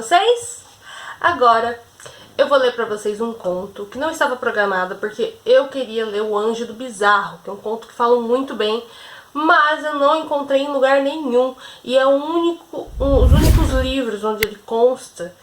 vocês? Agora eu vou ler pra vocês um conto que não estava programado porque eu queria ler O Anjo do Bizarro, que é um conto que fala muito bem, mas eu não encontrei em lugar nenhum e é um os únicos livros onde ele consta.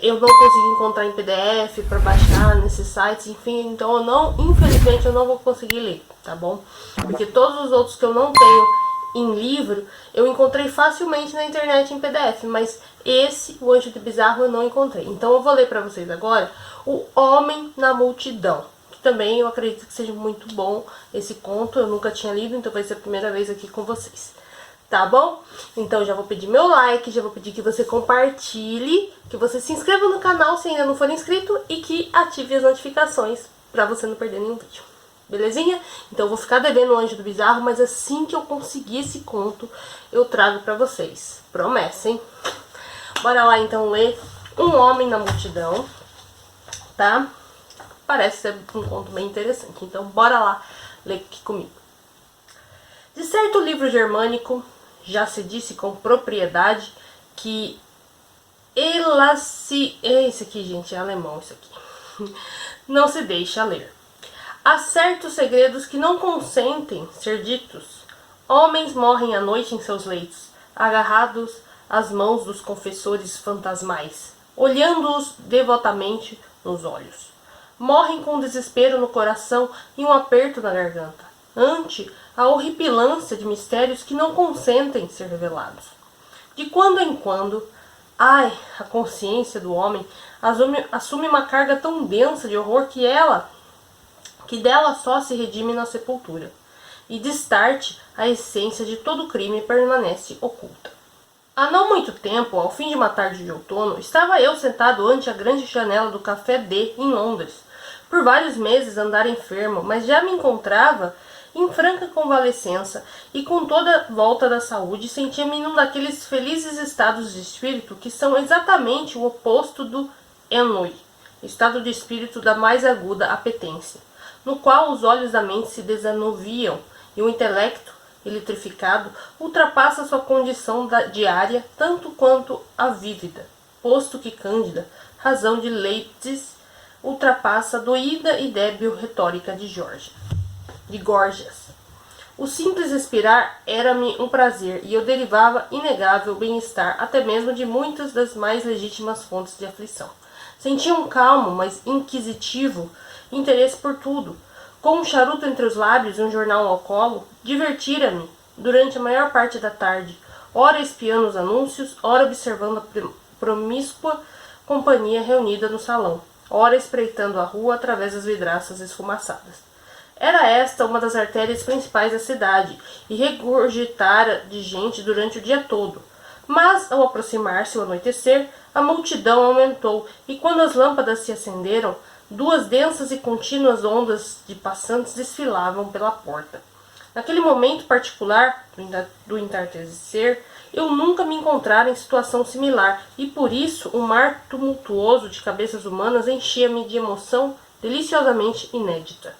Eu não consegui encontrar em PDF para baixar nesses sites, enfim, então infelizmente eu não vou conseguir ler, tá bom? Porque todos os outros que eu não tenho em livro, eu encontrei facilmente na internet em PDF, mas esse, O Anjo do Bizarro, eu não encontrei. Então eu vou ler para vocês agora O Homem na Multidão, que também eu acredito que seja muito bom esse conto, eu nunca tinha lido, então vai ser a primeira vez aqui com vocês. Tá bom? Então já vou pedir meu like, já vou pedir que você compartilhe, que você se inscreva no canal se ainda não for inscrito e que ative as notificações pra você não perder nenhum vídeo. Belezinha? Então eu vou ficar devendo O Anjo do Bizarro, mas assim que eu conseguir esse conto, eu trago pra vocês. Promessa, hein? Bora lá então ler Um Homem na Multidão, tá? Parece ser um conto bem interessante, então bora lá ler aqui comigo. De certo livro germânico, já se disse com propriedade que esse aqui, gente, é alemão isso aqui. Não se deixa ler. Há certos segredos que não consentem ser ditos. Homens morrem à noite em seus leitos, agarrados às mãos dos confessores fantasmais, olhando-os devotamente nos olhos. Morrem com desespero no coração e um aperto na garganta, ante a horripilância de mistérios que não consentem ser revelados. De quando em quando, a consciência do homem assume uma carga tão densa de horror que dela só se redime na sepultura, e destarte a essência de todo crime permanece oculta. Há não muito tempo, ao fim de uma tarde de outono, estava eu sentado ante a grande janela do Café D, em Londres. Por vários meses andara enfermo, mas já me encontrava em franca convalescença e com toda volta da saúde, sentia-me num daqueles felizes estados de espírito que são exatamente o oposto do ennui, estado de espírito da mais aguda apetência, no qual os olhos da mente se desanuviam e o intelecto, eletrificado, ultrapassa sua condição diária tanto quanto a vívida, posto que cândida, razão de Leibniz, ultrapassa a doída e débil retórica de Gorgias. O simples respirar era-me um prazer e eu derivava inegável bem-estar até mesmo de muitas das mais legítimas fontes de aflição. Sentia um calmo, mas inquisitivo interesse por tudo. Com um charuto entre os lábios e um jornal ao colo, divertira-me durante a maior parte da tarde, ora espiando os anúncios, ora observando a promíscua companhia reunida no salão, ora espreitando a rua através das vidraças esfumaçadas. Era esta uma das artérias principais da cidade, e regurgitara de gente durante o dia todo. Mas, ao aproximar-se o anoitecer, a multidão aumentou, e quando as lâmpadas se acenderam, duas densas e contínuas ondas de passantes desfilavam pela porta. Naquele momento particular do entardecer, eu nunca me encontrara em situação similar, e por isso o mar tumultuoso de cabeças humanas enchia-me de emoção deliciosamente inédita.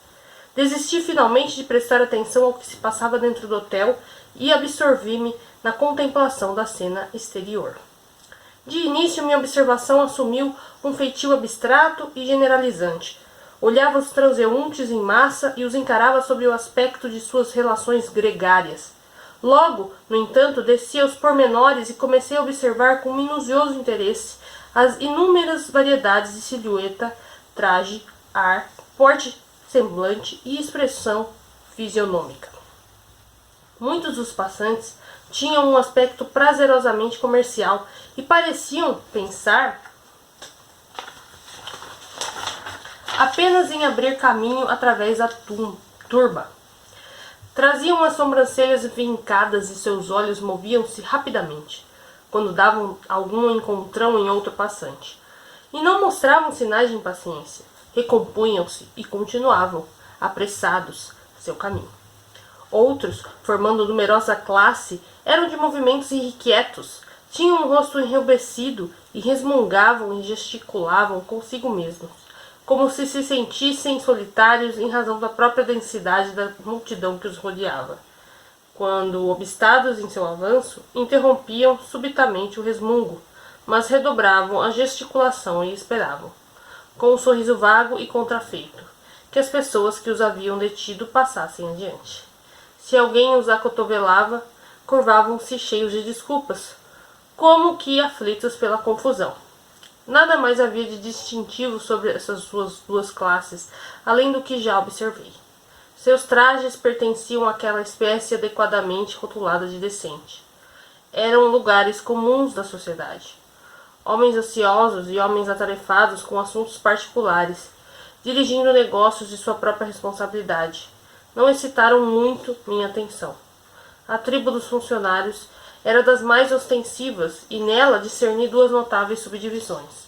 Desisti finalmente de prestar atenção ao que se passava dentro do hotel e absorvi-me na contemplação da cena exterior. De início, minha observação assumiu um feitio abstrato e generalizante. Olhava os transeuntes em massa e os encarava sob o aspecto de suas relações gregárias. Logo, no entanto, desci aos pormenores e comecei a observar com minucioso interesse as inúmeras variedades de silhueta, traje, ar, porte, semblante e expressão fisionômica. Muitos dos passantes tinham um aspecto prazerosamente comercial e pareciam pensar apenas em abrir caminho através da turba. Traziam as sobrancelhas vincadas e seus olhos moviam-se rapidamente, quando davam algum encontrão em outro passante, e não mostravam sinais de impaciência. Recompunham-se e continuavam, apressados, seu caminho. Outros, formando numerosa classe, eram de movimentos irrequietos, tinham um rosto enrubescido e resmungavam e gesticulavam consigo mesmos, como se sentissem solitários em razão da própria densidade da multidão que os rodeava. Quando, obstados em seu avanço, interrompiam subitamente o resmungo, mas redobravam a gesticulação e esperavam, com um sorriso vago e contrafeito, que as pessoas que os haviam detido passassem adiante. Se alguém os acotovelava, curvavam-se cheios de desculpas, como que aflitos pela confusão. Nada mais havia de distintivo sobre essas suas duas classes, além do que já observei. Seus trajes pertenciam àquela espécie adequadamente rotulada de decente. Eram lugares comuns da sociedade. Homens ociosos e homens atarefados com assuntos particulares, dirigindo negócios de sua própria responsabilidade, não excitaram muito minha atenção. A tribo dos funcionários era das mais ostensivas e nela discerni duas notáveis subdivisões.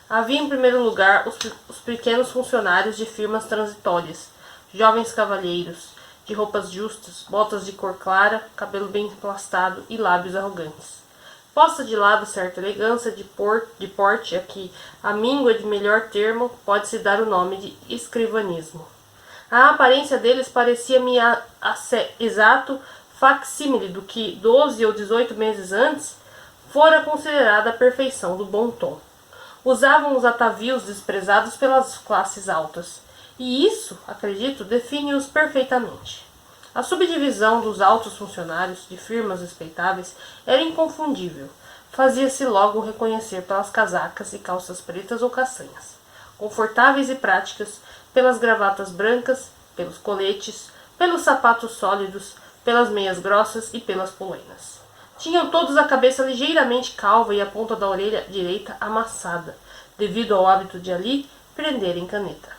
Havia em primeiro lugar os pequenos funcionários de firmas transitórias, jovens cavalheiros, de roupas justas, botas de cor clara, cabelo bem emplastado e lábios arrogantes. Posta de lado certa elegância de porte a que, à míngua de melhor termo, pode-se dar o nome de escrivanismo. A aparência deles parecia-me exato facsímile do que, 12 ou 18 meses antes, fora considerada a perfeição do bom tom. Usavam os atavios desprezados pelas classes altas, e isso, acredito, define-os perfeitamente. A subdivisão dos altos funcionários de firmas respeitáveis era inconfundível. Fazia-se logo reconhecer pelas casacas e calças pretas ou castanhas, confortáveis e práticas, pelas gravatas brancas, pelos coletes, pelos sapatos sólidos, pelas meias grossas e pelas polainas. Tinham todos a cabeça ligeiramente calva e a ponta da orelha direita amassada, devido ao hábito de ali prenderem caneta.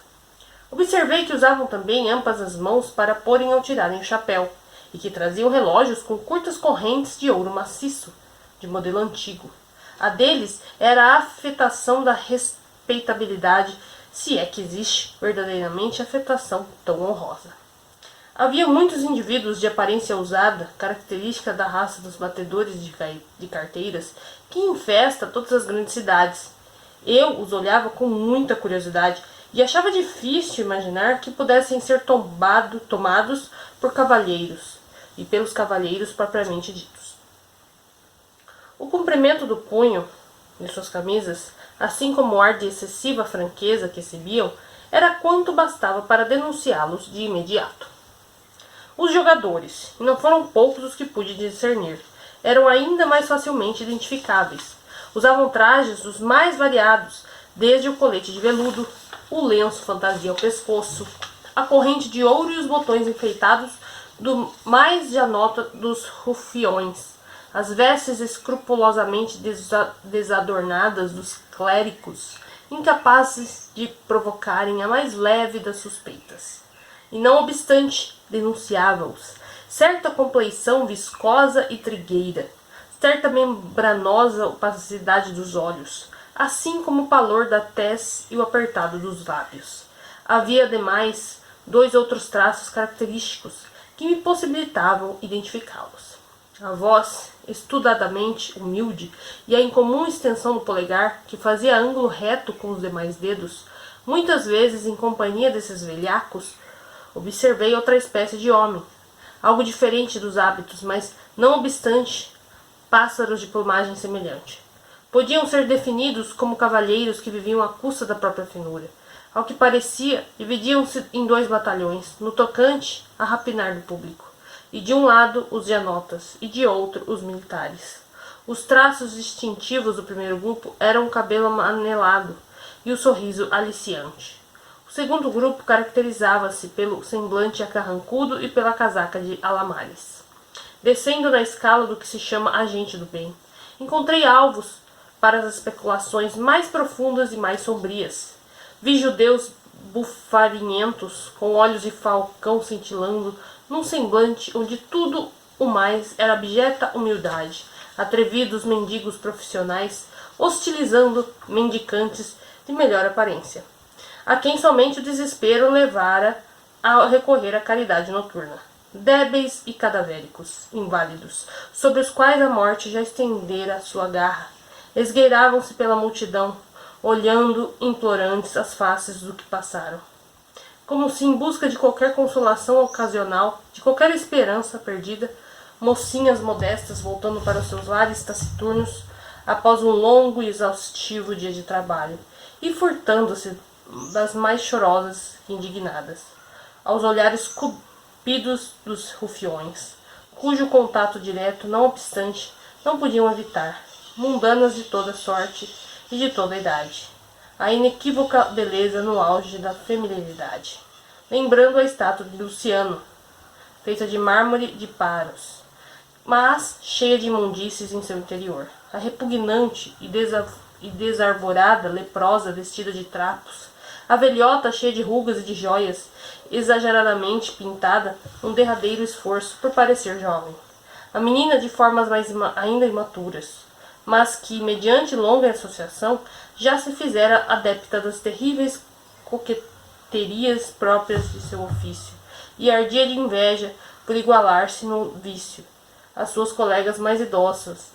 Observei que usavam também ambas as mãos para porem ou tirarem o chapéu, e que traziam relógios com curtas correntes de ouro maciço, de modelo antigo. A deles era a afetação da respeitabilidade, se é que existe verdadeiramente afetação tão honrosa. Havia muitos indivíduos de aparência ousada, característica da raça dos batedores de carteiras, que infesta todas as grandes cidades. Eu os olhava com muita curiosidade e achava difícil imaginar que pudessem ser tomados por cavalheiros, e pelos cavalheiros propriamente ditos. O comprimento do punho de suas camisas, assim como o ar de excessiva franqueza que exibiam, era quanto bastava para denunciá-los de imediato. Os jogadores, e não foram poucos os que pude discernir, eram ainda mais facilmente identificáveis. Usavam trajes dos mais variados, desde o colete de veludo, o lenço fantasia ao pescoço, a corrente de ouro e os botões enfeitados do mais de nota dos rufiões, as vestes escrupulosamente desadornadas dos clérigos, incapazes de provocarem a mais leve das suspeitas. E não obstante, denunciava-os certa compleição viscosa e trigueira, certa membranosa opacidade dos olhos, assim como o pallor da tez e o apertado dos lábios. Havia, ademais, 2 outros traços característicos que me possibilitavam identificá-los. A voz, estudadamente humilde, e a incomum extensão do polegar, que fazia ângulo reto com os demais dedos, muitas vezes em companhia desses velhacos, observei outra espécie de homem, algo diferente dos hábitos, mas, não obstante, pássaros de plumagem semelhante. Podiam ser definidos como cavalheiros que viviam à custa da própria finura. Ao que parecia, dividiam-se em 2 batalhões, no tocante a rapinar do público, e de um lado os janotas, e de outro os militares. Os traços distintivos do primeiro grupo eram o cabelo amarelado e o sorriso aliciante. O segundo grupo caracterizava-se pelo semblante acarrancudo e pela casaca de alamares. Descendo na escala do que se chama agente do bem, encontrei alvos para as especulações mais profundas e mais sombrias. Vi judeus bufarinhentos, com olhos de falcão cintilando, num semblante onde tudo o mais era abjeta humildade, atrevidos mendigos profissionais, hostilizando mendicantes de melhor aparência, a quem somente o desespero levara a recorrer à caridade noturna. Débeis e cadavéricos, inválidos, sobre os quais a morte já estendera sua garra, esgueiravam-se pela multidão, olhando implorantes as faces do que passaram, como se em busca de qualquer consolação ocasional, de qualquer esperança perdida, mocinhas modestas voltando para os seus lares taciturnos, após um longo e exaustivo dia de trabalho, e furtando-se das mais chorosas e indignadas, aos olhares cupidos dos rufiões, cujo contato direto, não obstante, não podiam evitar, mundanas de toda sorte e de toda idade, a inequívoca beleza no auge da feminilidade, lembrando a estátua de Luciano, feita de mármore de Paros, mas cheia de imundícies em seu interior. A repugnante e desarvorada leprosa vestida de trapos, a velhota cheia de rugas e de joias, exageradamente pintada num derradeiro esforço por parecer jovem. A menina de formas ainda imaturas, mas que, mediante longa associação, já se fizera adepta das terríveis coqueterias próprias de seu ofício, e ardia de inveja por igualar-se no vício às suas colegas mais idosas,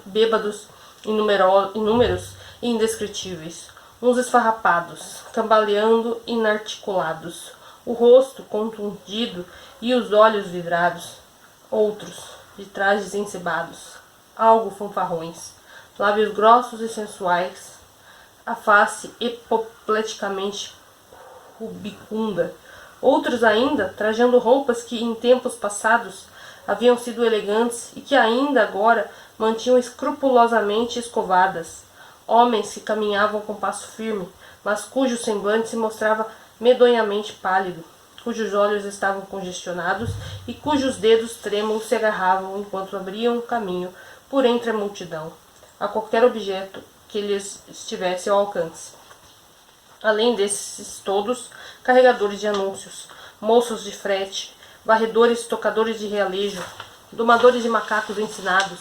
bêbados, inúmeros e indescritíveis, uns esfarrapados, cambaleando inarticulados, o rosto contundido e os olhos vidrados, outros, de trajes encebados, algo fanfarrões, lábios grossos e sensuais, a face apopleticamente rubicunda, outros ainda trajando roupas que em tempos passados haviam sido elegantes e que ainda agora mantinham escrupulosamente escovadas, homens que caminhavam com passo firme, mas cujo semblante se mostrava medonhamente pálido, cujos olhos estavam congestionados e cujos dedos trêmulos se agarravam enquanto abriam caminho por entre a multidão, a qualquer objeto que lhes estivesse ao alcance. Além desses todos, carregadores de anúncios, moços de frete, varredores, tocadores de realejo, domadores de macacos ensinados,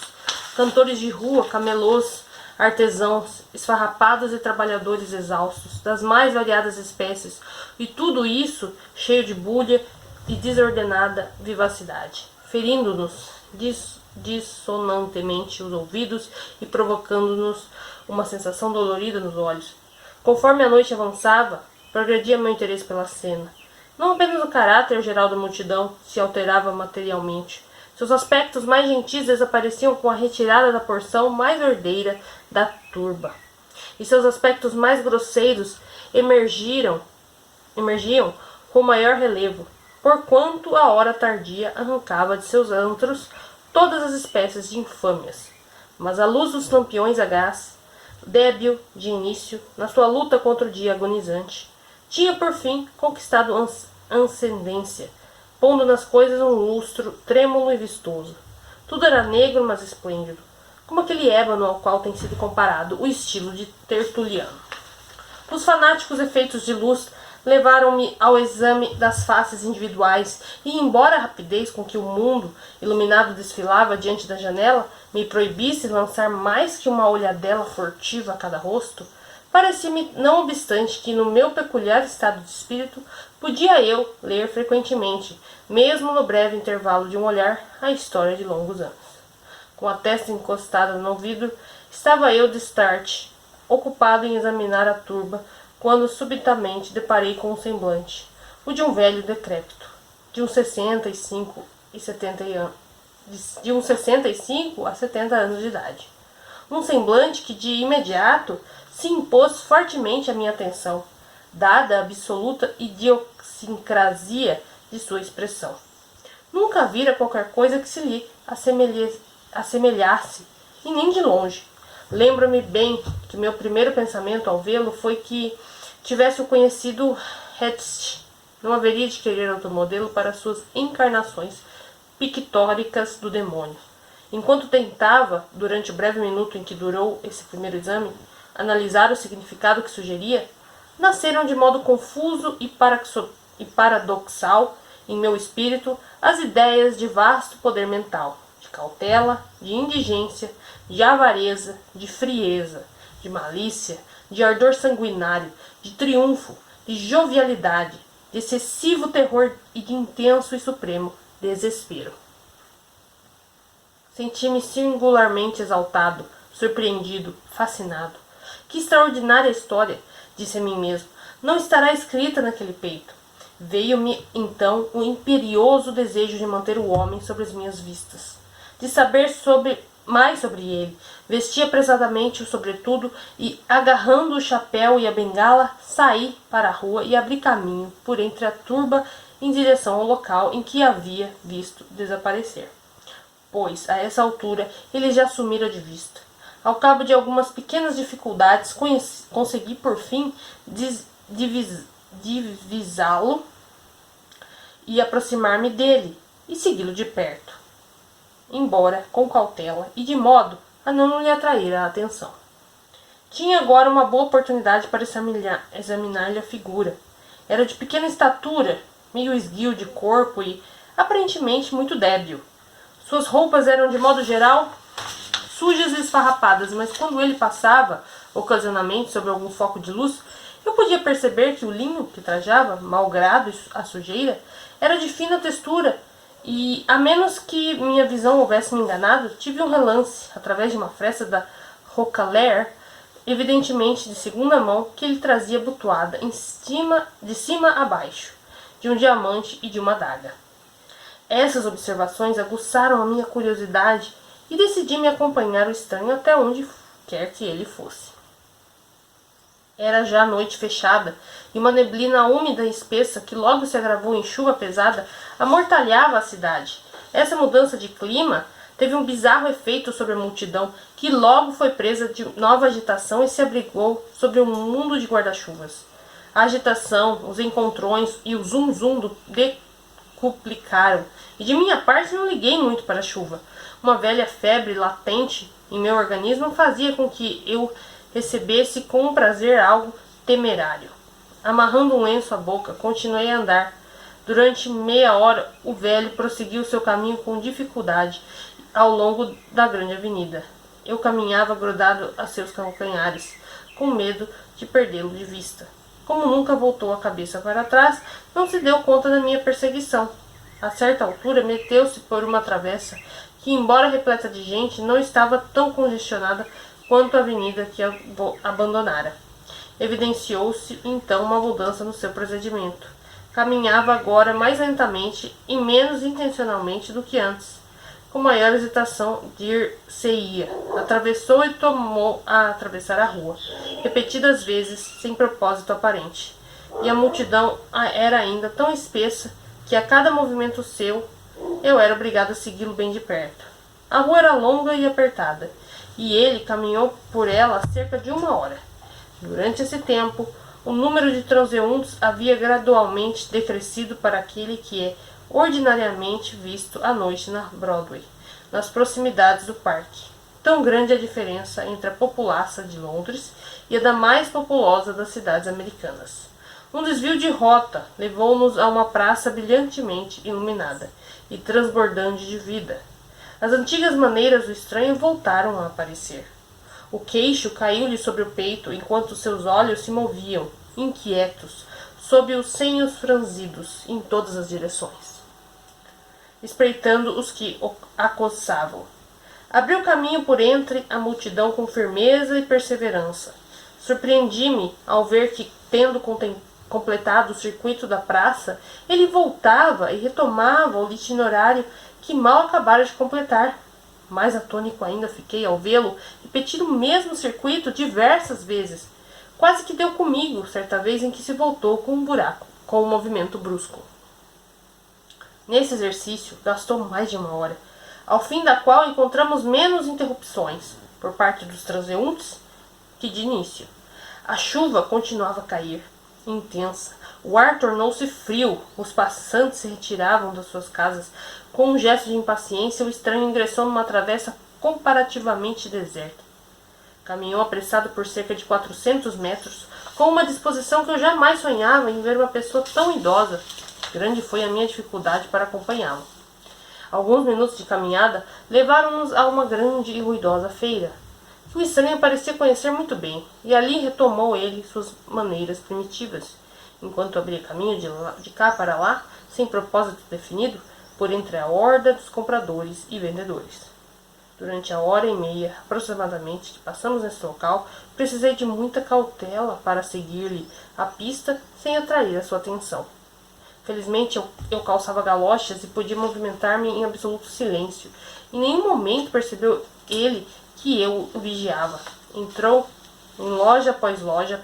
cantores de rua, camelôs, artesãos, esfarrapados e trabalhadores exaustos, das mais variadas espécies, e tudo isso cheio de bulha e desordenada vivacidade, ferindo-nos dissonantemente os ouvidos e provocando-nos uma sensação dolorida nos olhos. Conforme a noite avançava, progredia meu interesse pela cena. Não apenas o caráter geral da multidão se alterava materialmente. Seus aspectos mais gentis desapareciam com a retirada da porção mais ordeira da turba. E seus aspectos mais grosseiros emergiam com maior relevo, porquanto a hora tardia arrancava de seus antros todas as espécies de infâmias. Mas a luz dos lampiões a gás, débil de início, na sua luta contra o dia agonizante, tinha por fim conquistado ascendência, pondo nas coisas um lustro trêmulo e vistoso. Tudo era negro, mas esplêndido, como aquele ébano ao qual tem sido comparado o estilo de Tertuliano. Os fanáticos efeitos de luz levaram-me ao exame das faces individuais, e embora a rapidez com que o mundo iluminado desfilava diante da janela me proibisse lançar mais que uma olhadela furtiva a cada rosto, parecia-me, não obstante, que no meu peculiar estado de espírito podia eu ler frequentemente, mesmo no breve intervalo de um olhar, a história de longos anos. Com a testa encostada no vidro, estava eu distarte, ocupado em examinar a turba, quando subitamente deparei com um semblante, o de um velho decrépito, de uns 65 a 70 anos de idade. Um semblante que de imediato se impôs fortemente à minha atenção, dada a absoluta idiosincrasia de sua expressão. Nunca vira qualquer coisa que se lhe assemelhasse, e nem de longe. Lembro-me bem que meu primeiro pensamento ao vê-lo foi que tivesse o conhecido Hetst. Não haveria de querer outro modelo para suas encarnações pictóricas do demônio. Enquanto tentava, durante o breve minuto em que durou esse primeiro exame, analisar o significado que sugeria, nasceram de modo confuso e paradoxal em meu espírito as ideias de vasto poder mental, de cautela, de indigência, de avareza, de frieza, de malícia, de ardor sanguinário, de triunfo, de jovialidade, de excessivo terror e de intenso e supremo desespero. Senti-me singularmente exaltado, surpreendido, fascinado. Que extraordinária história, disse a mim mesmo, não estará escrita naquele peito. Veio-me então o imperioso desejo de manter o homem sobre as minhas vistas, de saber sobre mais sobre ele. Vestia apressadamente o sobretudo e, agarrando o chapéu e a bengala, saí para a rua e abri caminho por entre a turba em direção ao local em que havia visto desaparecer. Pois, a essa altura, ele já sumira de vista. Ao cabo de algumas pequenas dificuldades, consegui por fim divisá-lo e aproximar-me dele e segui-lo de perto, embora com cautela e de modo a não lhe atrair a atenção. Tinha agora uma boa oportunidade para examinar-lhe a figura. Era de pequena estatura, meio esguio de corpo e aparentemente muito débil. Suas roupas eram de modo geral sujas e esfarrapadas, mas quando ele passava, ocasionalmente, sobre algum foco de luz, eu podia perceber que o linho que trajava, malgrado a sujeira, era de fina textura e, a menos que minha visão houvesse me enganado, tive um relance, através de uma fresta da Roquelaire, evidentemente de segunda mão, que ele trazia abotoada de cima a baixo, de um diamante e de uma adaga. Essas observações aguçaram a minha curiosidade e decidi me acompanhar o estranho até onde quer que ele fosse. Era já noite fechada, e uma neblina úmida e espessa, que logo se agravou em chuva pesada, amortalhava a cidade. Essa mudança de clima teve um bizarro efeito sobre a multidão, que logo foi presa de nova agitação e se abrigou sobre um mundo de guarda-chuvas. A agitação, os encontrões e o zum-zum decuplicaram, e de minha parte não liguei muito para a chuva. Uma velha febre latente em meu organismo fazia com que eu recebesse com prazer algo temerário. Amarrando um lenço à boca, continuei a andar. Durante meia hora, o velho prosseguiu seu caminho com dificuldade ao longo da grande avenida. Eu caminhava grudado a seus calcanhares, com medo de perdê-lo de vista. Como nunca voltou a cabeça para trás, não se deu conta da minha perseguição. A certa altura, meteu-se por uma travessa que, embora repleta de gente, não estava tão congestionada quanto a avenida que abandonara. Evidenciou-se então uma mudança no seu procedimento. Caminhava agora mais lentamente e menos intencionalmente do que antes. Com maior hesitação, dir-se-ia. Atravessou e tomou a atravessar a rua, repetidas vezes, sem propósito aparente. E a multidão era ainda tão espessa que a cada movimento seu, eu era obrigado a segui-lo bem de perto. A rua era longa e apertada, e ele caminhou por ela cerca de uma hora. Durante esse tempo, o número de transeuntes havia gradualmente decrescido para aquele que é ordinariamente visto à noite na Broadway, nas proximidades do parque. Tão grande a diferença entre a populaça de Londres e a da mais populosa das cidades americanas. Um desvio de rota levou-nos a uma praça brilhantemente iluminada e transbordante de vida. As antigas maneiras do estranho voltaram a aparecer. O queixo caiu-lhe sobre o peito enquanto seus olhos se moviam, inquietos, sob os senhos franzidos em todas as direções, espreitando os que o acossavam. Abriu caminho por entre a multidão com firmeza e perseverança. Surpreendi-me ao ver que, tendo completado o circuito da praça, ele voltava e retomava o itinerário que mal acabara de completar. Mais atônico ainda fiquei ao vê-lo repetir o mesmo circuito diversas vezes. Quase que deu comigo, certa vez em que se voltou com um movimento brusco. Nesse exercício, gastou mais de uma hora, ao fim da qual encontramos menos interrupções, por parte dos transeuntes, que de início. A chuva continuava a cair, intensa. O ar tornou-se frio, os passantes se retiravam das suas casas. Com um gesto de impaciência, o estranho ingressou numa travessa comparativamente deserta. Caminhou apressado por cerca de 400 metros, com uma disposição que eu jamais sonhava em ver uma pessoa tão idosa. Grande foi a minha dificuldade para acompanhá-lo. Alguns minutos de caminhada levaram-nos a uma grande e ruidosa feira, que o estranho parecia conhecer muito bem, e ali retomou ele suas maneiras primitivas, enquanto abria caminho de cá para lá, sem propósito definido, por entre a horda dos compradores e vendedores. Durante a hora e meia, aproximadamente, que passamos nesse local, precisei de muita cautela para seguir-lhe a pista sem atrair a sua atenção. Felizmente, eu calçava galochas e podia movimentar-me em absoluto silêncio. Em nenhum momento percebeu ele que eu o vigiava. Entrou em loja após loja,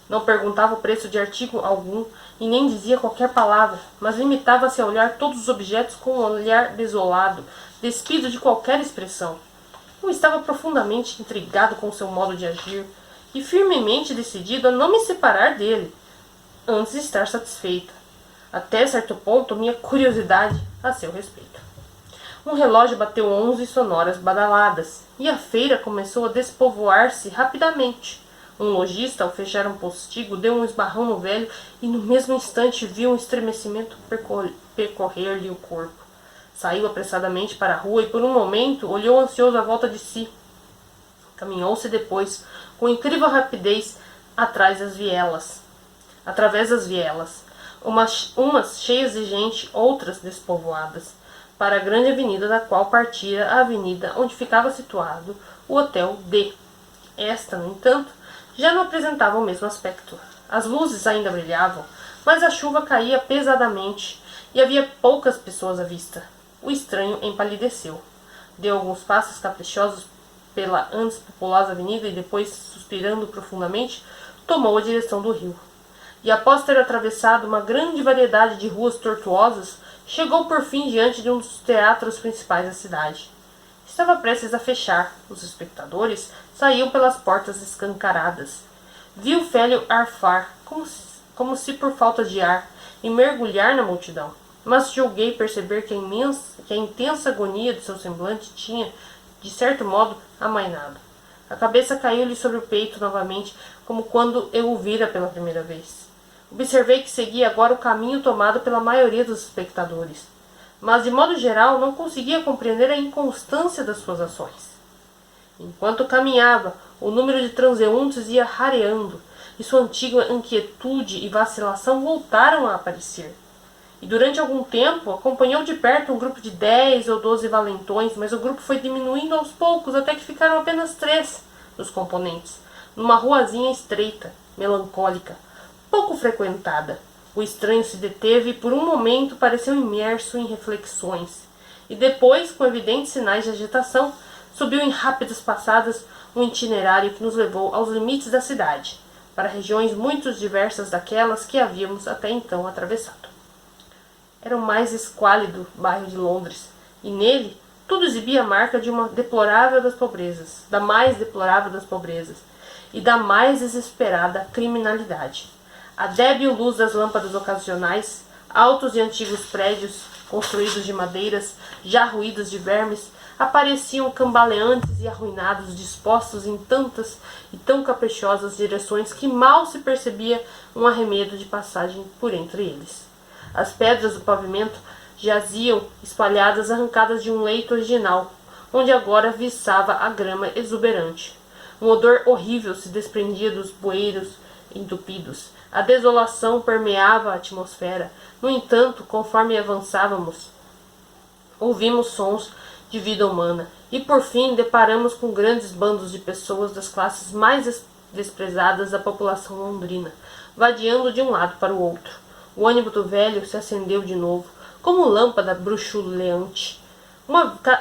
não perguntava o preço de artigo algum e nem dizia qualquer palavra, mas limitava-se a olhar todos os objetos com um olhar desolado, despido de qualquer expressão. Eu estava profundamente intrigado com seu modo de agir e firmemente decidido a não me separar dele, antes de estar satisfeita. Até certo ponto, minha curiosidade a seu respeito. Um relógio bateu 11 sonoras badaladas, e a feira começou a despovoar-se rapidamente. Um lojista, ao fechar um postigo, deu um esbarrão no velho e no mesmo instante viu um estremecimento percorrer-lhe o corpo. Saiu apressadamente para a rua e por um momento olhou ansioso à volta de si. Caminhou-se depois, com incrível rapidez, através das vielas, umas cheias de gente, outras despovoadas, para a grande avenida da qual partira a avenida onde ficava situado o Hotel D. Esta, no entanto, já não apresentava o mesmo aspecto. As luzes ainda brilhavam, mas a chuva caía pesadamente e havia poucas pessoas à vista. O estranho empalideceu. Deu alguns passos caprichosos pela antes populosa avenida e depois, suspirando profundamente, tomou a direção do rio. E após ter atravessado uma grande variedade de ruas tortuosas, chegou por fim diante de um dos teatros principais da cidade. Estava prestes a fechar. Os espectadores saíam pelas portas escancaradas. Vi o velho arfar, como se por falta de ar, e mergulhar na multidão. Mas julguei perceber que a intensa agonia de seu semblante tinha, de certo modo, amainado. A cabeça caiu-lhe sobre o peito novamente, como quando eu o vira pela primeira vez. Observei que seguia agora o caminho tomado pela maioria dos espectadores, mas de modo geral não conseguia compreender a inconstância das suas ações. Enquanto caminhava, o número de transeuntes ia rareando, e sua antiga inquietude e vacilação voltaram a aparecer. E durante algum tempo acompanhou de perto um grupo de 10 ou 12 valentões, mas o grupo foi diminuindo aos poucos até que ficaram apenas 3 dos componentes, numa ruazinha estreita, melancólica, pouco frequentada. O estranho se deteve e por um momento pareceu imerso em reflexões, e depois, com evidentes sinais de agitação, subiu em rápidas passadas um itinerário que nos levou aos limites da cidade, para regiões muito diversas daquelas que havíamos até então atravessado. Era o mais esquálido bairro de Londres, e nele tudo exibia a marca de uma deplorável das pobrezas, da mais deplorável das pobrezas, e da mais desesperada criminalidade. A débil luz das lâmpadas ocasionais, altos e antigos prédios, construídos de madeiras, já ruídos de vermes, apareciam cambaleantes e arruinados, dispostos em tantas e tão caprichosas direções que mal se percebia um arremedo de passagem por entre eles. As pedras do pavimento jaziam espalhadas, arrancadas de um leito original, onde agora viçava a grama exuberante. Um odor horrível se desprendia dos bueiros entupidos. A desolação permeava a atmosfera. No entanto, conforme avançávamos, ouvimos sons de vida humana e, por fim, deparamos com grandes bandos de pessoas das classes mais desprezadas da população londrina, vadeando de um lado para o outro. O ânimo do velho se acendeu de novo, como lâmpada bruxuleante.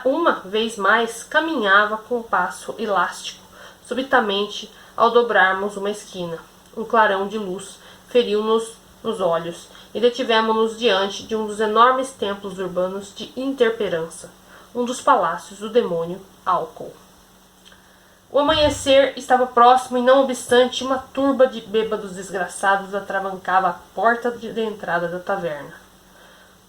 Uma vez mais, caminhava com passo elástico. Subitamente, ao dobrarmos uma esquina, um clarão de luz feriu-nos nos olhos e detivemos-nos diante de um dos enormes templos urbanos de Intemperança, um dos palácios do demônio Álcool. O amanhecer estava próximo e, não obstante, uma turba de bêbados desgraçados atravancava a porta de entrada da taverna.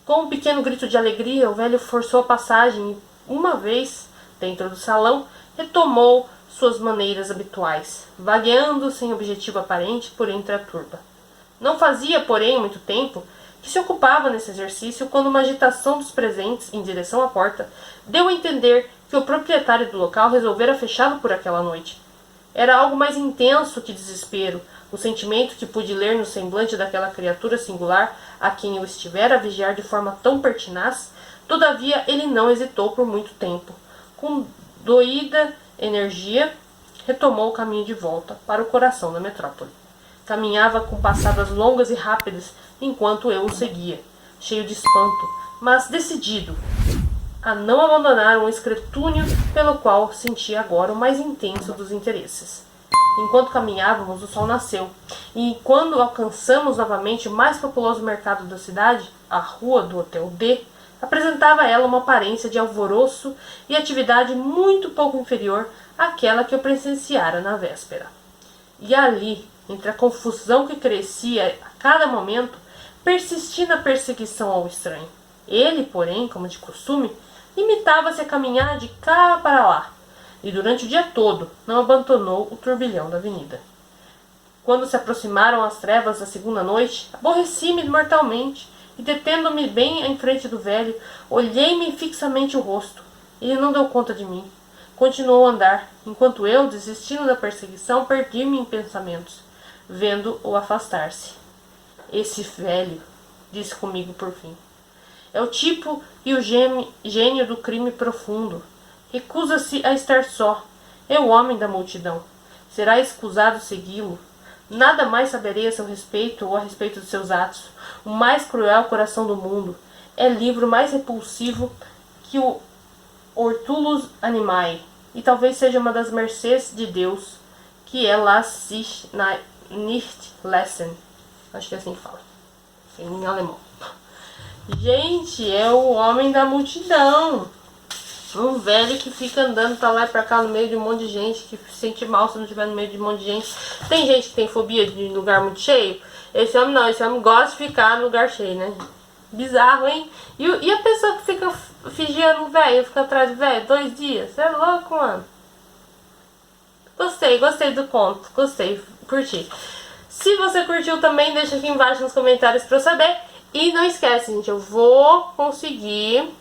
Com um pequeno grito de alegria, o velho forçou a passagem e, uma vez dentro do salão, retomou suas maneiras habituais, vagueando sem objetivo aparente por entre a turba. Não fazia, porém, muito tempo que se ocupava nesse exercício quando uma agitação dos presentes em direção à porta deu a entender que o proprietário do local resolvera fechá-lo por aquela noite. Era algo mais intenso que desespero, o sentimento que pude ler no semblante daquela criatura singular a quem eu estivera a vigiar de forma tão pertinaz. Todavia ele não hesitou por muito tempo. Com doída energia, retomou o caminho de volta para o coração da metrópole. Caminhava com passadas longas e rápidas enquanto eu o seguia, cheio de espanto, mas decidido. a não abandonar um escrutínio pelo qual sentia agora o mais intenso dos interesses. Enquanto caminhávamos, o sol nasceu, e quando alcançamos novamente o mais populoso mercado da cidade, a rua do Hotel D, apresentava ela uma aparência de alvoroço e atividade muito pouco inferior àquela que eu presenciara na véspera. E ali, entre a confusão que crescia a cada momento, persisti na perseguição ao estranho. Ele, porém, como de costume, limitava-se a caminhar de cá para lá, e durante o dia todo não abandonou o turbilhão da avenida. Quando se aproximaram as trevas da segunda noite, aborreci-me mortalmente, e detendo-me bem em frente do velho, olhei-me fixamente o rosto. Ele não deu conta de mim. Continuou a andar, enquanto eu, desistindo da perseguição, perdi-me em pensamentos, vendo-o afastar-se. Esse velho, disse comigo por fim, é o tipo e o gênio do crime profundo. Recusa-se a estar só. É o homem da multidão. Será escusado segui-lo. Nada mais saberei a seu respeito ou a respeito de seus atos. O mais cruel coração do mundo. É livro mais repulsivo que o Hortulus Animae. E talvez seja uma das mercês de Deus, que é Las sich nicht lassen. Acho que é assim que fala. Em alemão. Gente, é o homem da multidão. Um velho que fica andando pra lá e pra cá no meio de um monte de gente, que se sente mal se não estiver no meio de um monte de gente. Tem gente que tem fobia de lugar muito cheio. Esse homem não, esse homem gosta de ficar no lugar cheio, né? Bizarro, hein? E a pessoa que fica fingindo velho, fica atrás do velho 2 dias? Você é louco, mano. Gostei do conto, gostei, curti. Se você curtiu também, deixa aqui embaixo nos comentários pra eu saber. E não esquece, gente, eu vou conseguir,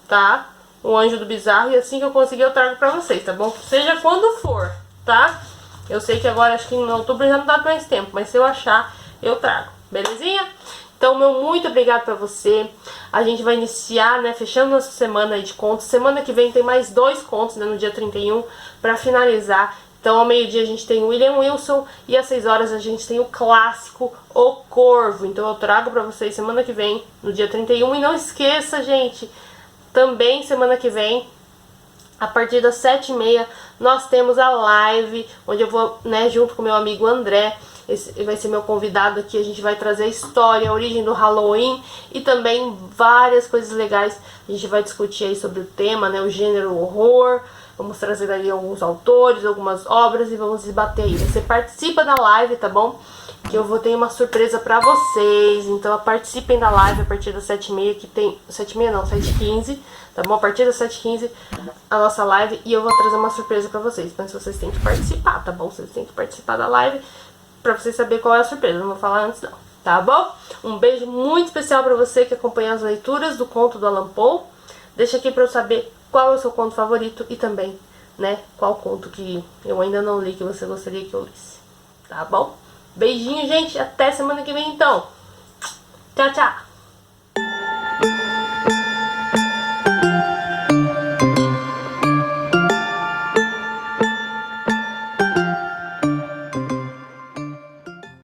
tá? O Anjo do Bizarro, e assim que eu conseguir eu trago pra vocês, tá bom? Seja quando for, tá? Eu sei que agora, acho que em outubro já não dá mais tempo, mas se eu achar, eu trago, belezinha? Então, meu muito obrigado pra você. A gente vai iniciar, né, fechando nossa semana aí de contos. Semana que vem tem mais 2 contos, né, no dia 31, pra finalizar. Então, ao meio-dia a gente tem o William Wilson e às 6 horas a gente tem o clássico O Corvo. Então, eu trago pra vocês semana que vem, no dia 31. E não esqueça, gente, também semana que vem, a partir das 7h30, nós temos a live, onde eu vou, né, junto com meu amigo André. Esse vai ser meu convidado aqui. A gente vai trazer a história, a origem do Halloween e também várias coisas legais. A gente vai discutir aí sobre o tema, né, o gênero horror. Vamos trazer ali alguns autores, algumas obras e vamos debater aí. Você participa da live, tá bom? Que eu vou ter uma surpresa pra vocês. Então participem da live a partir das 7h30, que tem... 7h30 não, 7h15, tá bom? A partir das 7h15 a nossa live e eu vou trazer uma surpresa pra vocês. Então vocês têm que participar, tá bom? Vocês têm que participar da live pra vocês saberem qual é a surpresa. Não vou falar antes não, tá bom? Um beijo muito especial pra você que acompanha as leituras do conto do Allan Poe. Deixa aqui pra eu saber qual é o seu conto favorito e também, né, qual conto que eu ainda não li que você gostaria que eu lisse, tá bom? Beijinho, gente, até semana que vem então. Tchau, tchau.